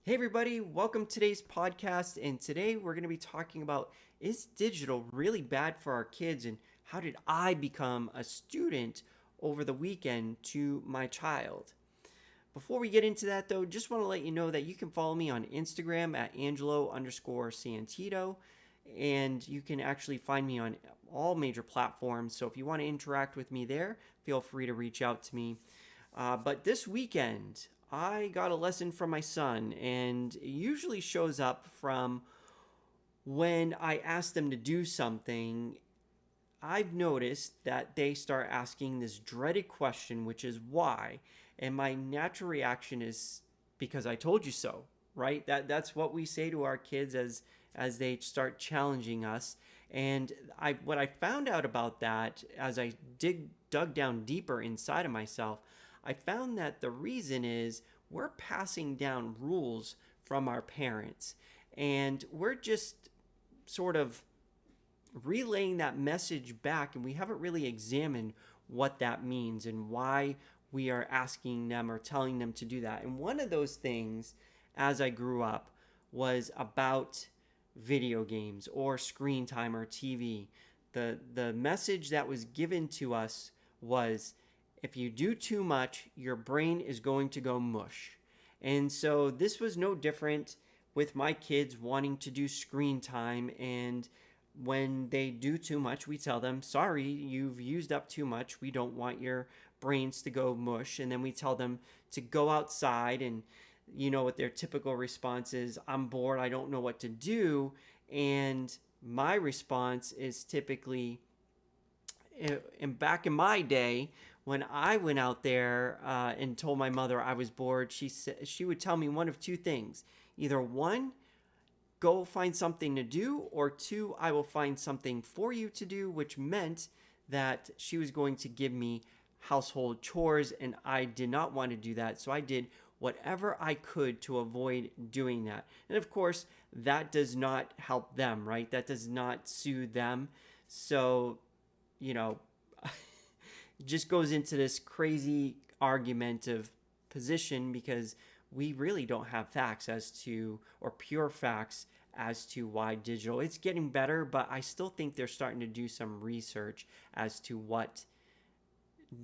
Hey everybody, welcome to today's podcast. And today we're going to be talking about, is digital really bad for our kids, and how did I become a student over the weekend to my child? Before we get into that though, just want to let you know that you can follow me on Instagram at Angelo_Santitto, and you can actually find me on all major platforms. So if you want to interact with me there, feel free to reach out to me. But this weekend, I got a lesson from my son, and it usually shows up from when I ask them to do something. I've noticed that they start asking this dreaded question, which is why. And my natural reaction is because I told you so, right? That's what we say to our kids as they start challenging us. And what I found out about that as I dug down deeper inside of myself, I found that the reason is we're passing down rules from our parents, and we're just sort of relaying that message back, and we haven't really examined what that means and why we are asking them or telling them to do that. And one of those things as I grew up was about video games or screen time or TV. The message that was given to us was, if you do too much, your brain is going to go mush. And so this was no different with my kids wanting to do screen time. And when they do too much, we tell them, sorry, you've used up too much. We don't want your brains to go mush. And then we tell them to go outside, and you know what their typical response is: I'm bored, I don't know what to do. And my response is typically, and back in my day, when I went out there and told my mother I was bored, she would tell me one of two things: either one, go find something to do, or two, I will find something for you to do, which meant that she was going to give me household chores, and I did not want to do that. So I did whatever I could to avoid doing that. And of course, that does not help them, right? That does not soothe them. So, you know, just goes into this crazy argument of position, because we really don't have facts as to, or pure facts as to why digital. It's getting better, but I still think they're starting to do some research as to what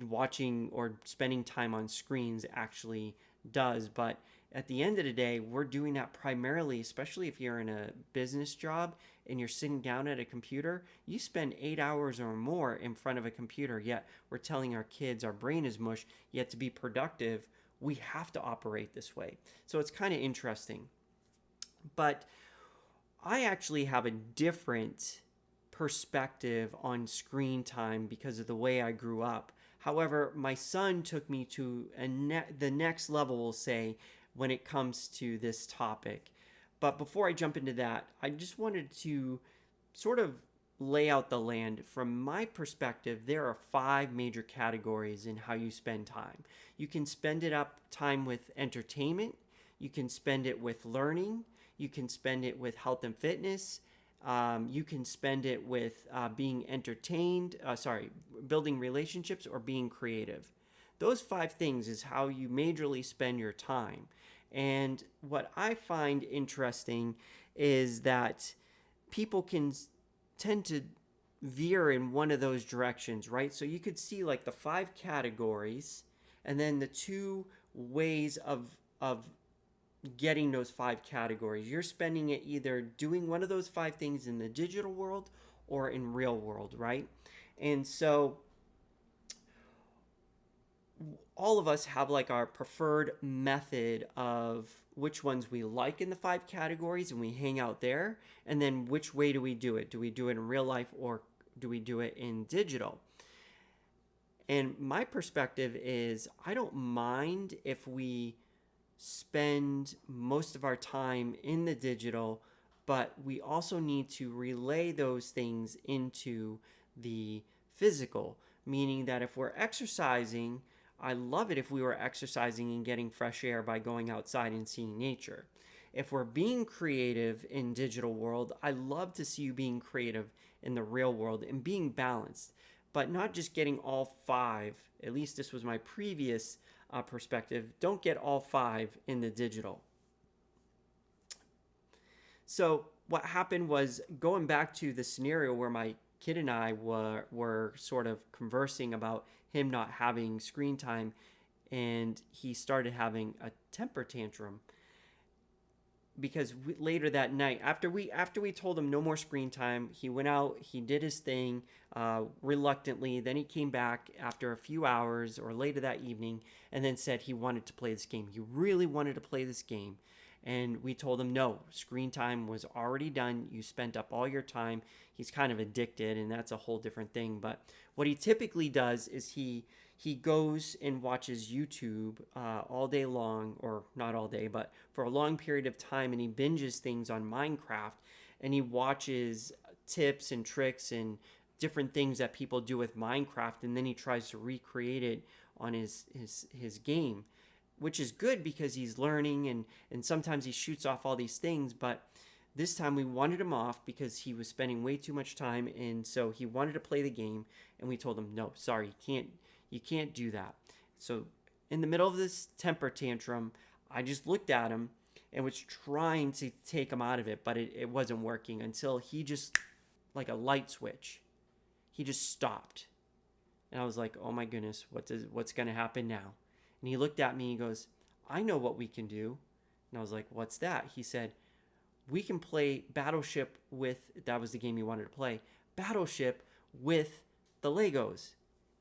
watching or spending time on screens actually does. But at the end of the day, we're doing that primarily, especially if you're in a business job and you're sitting down at a computer. You spend 8 hours or more in front of a computer, yet we're telling our kids our brain is mush, yet to be productive, we have to operate this way. So it's kind of interesting. But I actually have a different perspective on screen time because of the way I grew up. However, my son took me to the next level, we'll say, when it comes to this topic. But before I jump into that, I just wanted to sort of lay out the land. From my perspective, there are five major categories in how you spend time. You can spend it up time with entertainment, you can spend it with learning, you can spend it with health and fitness, you can spend it with being entertained, building relationships, or being creative. Those five things is how you majorly spend your time. And what I find interesting is that people can tend to veer in one of those directions, right? So you could see like the five categories, and then the two ways of getting those five categories. You're spending it either doing one of those five things in the digital world or in real world, right? And so all of us have like our preferred method of which ones we like in the five categories, and we hang out there. And then which way do we do it? Do we do it in real life, or do we do it in digital? And my perspective is, I don't mind if we spend most of our time in the digital, but we also need to relay those things into the physical. Meaning that if we're exercising, I love it if we were exercising and getting fresh air by going outside and seeing nature. If we're being creative in digital world, I love to see you being creative in the real world and being balanced, but not just getting all five. At least this was my previous perspective. Don't get all five in the digital. So what happened was, going back to the scenario where my kid and I were sort of conversing about him not having screen time, and he started having a temper tantrum because later that night, after we told him no more screen time, he went out, he did his thing, reluctantly. Then he came back after a few hours or later that evening, and then said he wanted to play this game. He really wanted to play this game, and we told him no, screen time was already done. You spent up all your time. He's kind of addicted, and that's a whole different thing. But what he typically does is he goes and watches YouTube all day long, or not all day, but for a long period of time, and he binges things on Minecraft, and he watches tips and tricks and different things that people do with Minecraft, and then he tries to recreate it on his game, which is good because he's learning, and sometimes he shoots off all these things. But this time we wanted him off because he was spending way too much time, and so he wanted to play the game, and we told him no, sorry, you can't do that. So in the middle of this temper tantrum, I just looked at him and was trying to take him out of it, but it wasn't working until he just, like a light switch, he just stopped. And I was like, oh my goodness, what's going to happen now? And he looked at me, he goes, I know what we can do. And I was like, what's that? He said, we can play Battleship with, that was the game he wanted to play, Battleship with the Legos.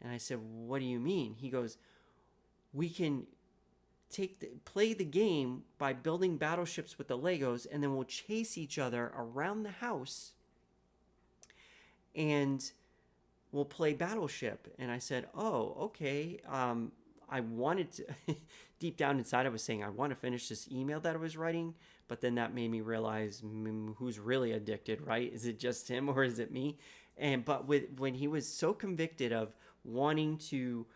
And I said, what do you mean? He goes, we can play the game by building battleships with the Legos, and then we'll chase each other around the house, and we'll play Battleship. And I said, oh, okay. I wanted to, deep down inside, I was saying, I want to finish this email that I was writing. But then that made me realize, who's really addicted, right? Is it just him or is it me? But when he was so convicted of wanting to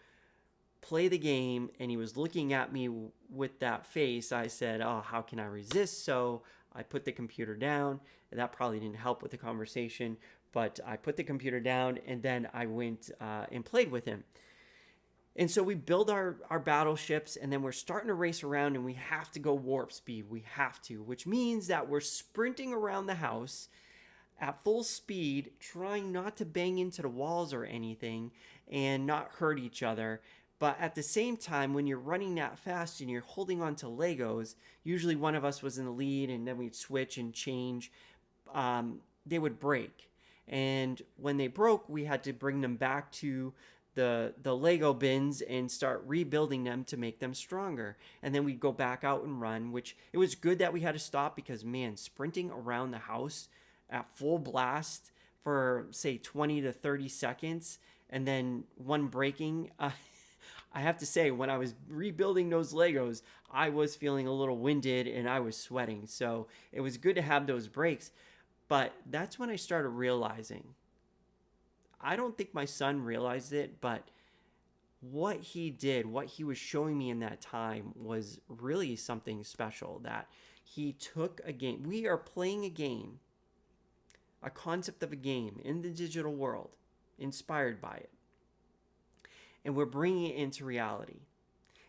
play the game and he was looking at me with that face, I said, oh, how can I resist? So I put the computer down, and that probably didn't help with the conversation, but I put the computer down, and then I went and played with him. And so we build our battleships, and then we're starting to race around, and we have to go warp speed. We have to, which means that we're sprinting around the house at full speed, trying not to bang into the walls or anything and not hurt each other. But at the same time, when you're running that fast and you're holding on to Legos, usually one of us was in the lead, and then we'd switch and change. They would break. And when they broke, we had to bring them back to the Lego bins and start rebuilding them to make them stronger. And then we'd go back out and run, which it was good that we had to stop because, man, sprinting around the house at full blast for, say, 20 to 30 seconds and then one breaking, I have to say, when I was rebuilding those Legos, I was feeling a little winded and I was sweating. So it was good to have those breaks. But that's when I started realizing, I don't think my son realized it, but what he did, what he was showing me in that time was really something special. That he took a game. We are playing a game, a concept of a game in the digital world, inspired by it. And we're bringing it into reality.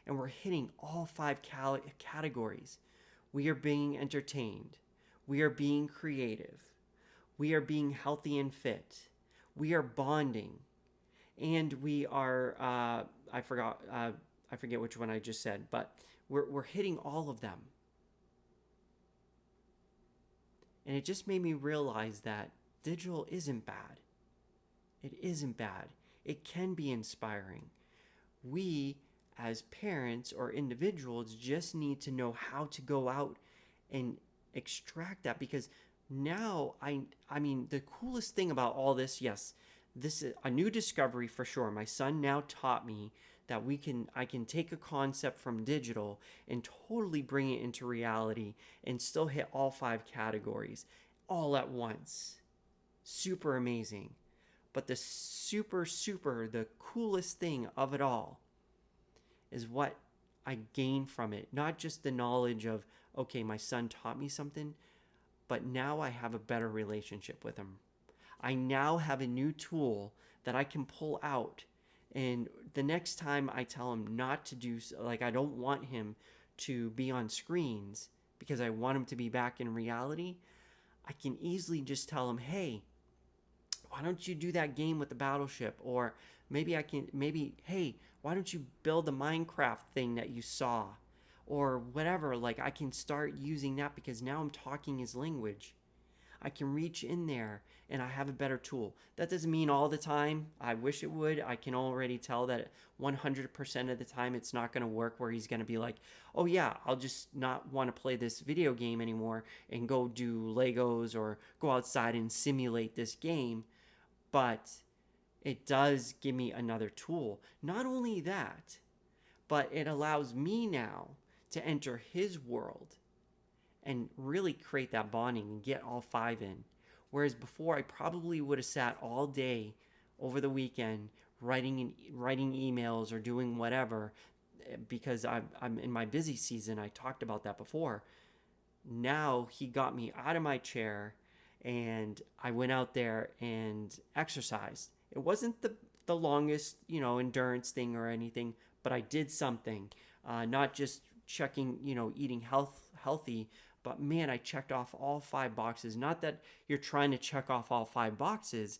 And we're hitting all five categories. We are being entertained. We are being creative. We are being healthy and fit. We are bonding. And we are, I forget which one I just said, but we're hitting all of them. And it just made me realize that digital isn't bad. It isn't bad. It can be inspiring. We, as parents or individuals, just need to know how to go out and extract that. Because now, I mean, the coolest thing about all this, yes, this is a new discovery for sure. My son now taught me that I can take a concept from digital and totally bring it into reality and still hit all five categories all at once. Super amazing. But the the coolest thing of it all is what I gain from it. Not just the knowledge of, okay, my son taught me something, but now I have a better relationship with him. I now have a new tool that I can pull out. And the next time I tell him not to do, like, I don't want him to be on screens because I want him to be back in reality, I can easily just tell him, hey, why don't you do that game with the battleship? Or maybe, hey, why don't you build the Minecraft thing that you saw? Or whatever. Like, I can start using that because now I'm talking his language. I can reach in there and I have a better tool. That doesn't mean all the time. I wish it would. I can already tell that 100% of the time it's not going to work, where he's going to be like, oh, yeah, I'll just not want to play this video game anymore and go do Legos or go outside and simulate this game. But it does give me another tool. Not only that, but it allows me now to enter his world and really create that bonding and get all five in. Whereas before, I probably would have sat all day over the weekend writing emails or doing whatever, because I'm in my busy season. I talked about that before. Now he got me out of my chair and I went out there and exercised. It wasn't the longest, endurance thing or anything, but I did something. Not just checking, eating healthy, but man, I checked off all five boxes. Not that you're trying to check off all five boxes,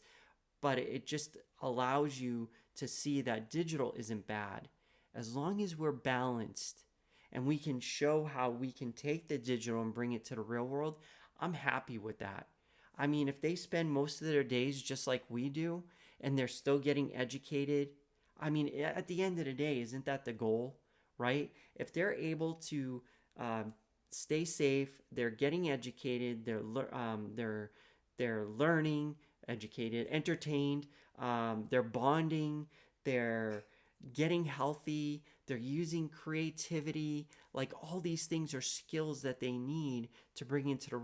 but it just allows you to see that digital isn't bad. As long as we're balanced and we can show how we can take the digital and bring it to the real world, I'm happy with that. I mean, if they spend most of their days just like we do and they're still getting educated, I mean, at the end of the day, isn't that the goal, right? If they're able to stay safe, they're getting educated, they're learning, educated, entertained, they're bonding, they're getting healthy, they're using creativity. Like, all these things are skills that they need to bring into the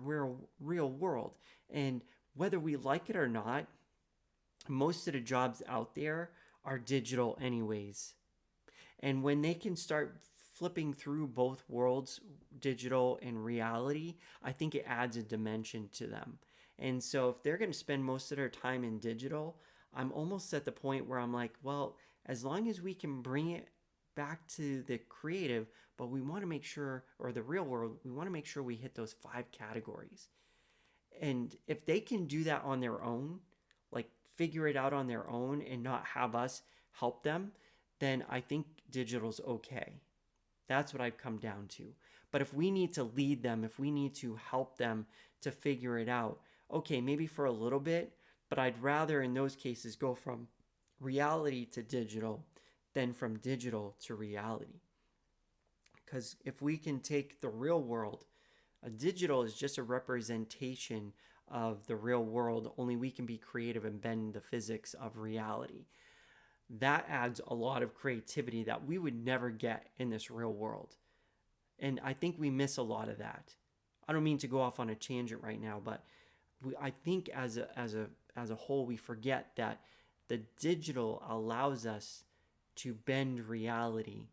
real world. And whether we like it or not, most of the jobs out there are digital anyways. And when they can start flipping through both worlds, digital and reality, I think it adds a dimension to them. And so if they're going to spend most of their time in digital, I'm almost at the point where I'm like, well, as long as we can bring it back to the creative, but we want to make sure, or the real world, we want to make sure we hit those five categories. And if they can do that on their own, like figure it out on their own and not have us help them, then I think digital's okay. That's what I've come down to. But if we need to lead them, if we need to help them to figure it out, okay, maybe for a little bit, but I'd rather in those cases go from reality to digital than from digital to reality. Because if we can take the real world, a digital is just a representation of the real world, only we can be creative and bend the physics of reality. That adds a lot of creativity that we would never get in this real world. And I think we miss a lot of that. I don't mean to go off on a tangent right now, but I think as a whole, we forget that the digital allows us to bend reality,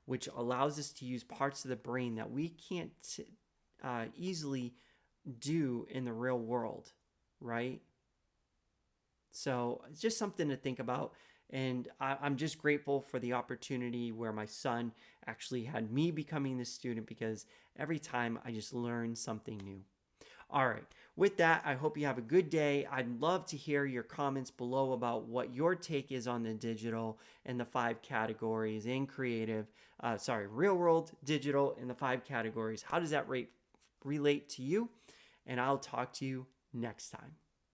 which allows us to use parts of the brain that we can't easily do in the real world, right? So it's just something to think about. And I'm just grateful for the opportunity where my son actually had me becoming the student, because every time I just learn something new. All right. With that, I hope you have a good day. I'd love to hear your comments below about what your take is on the digital and the five categories in creative. Real world, digital, and the five categories. How does that relate to you? And I'll talk to you next time.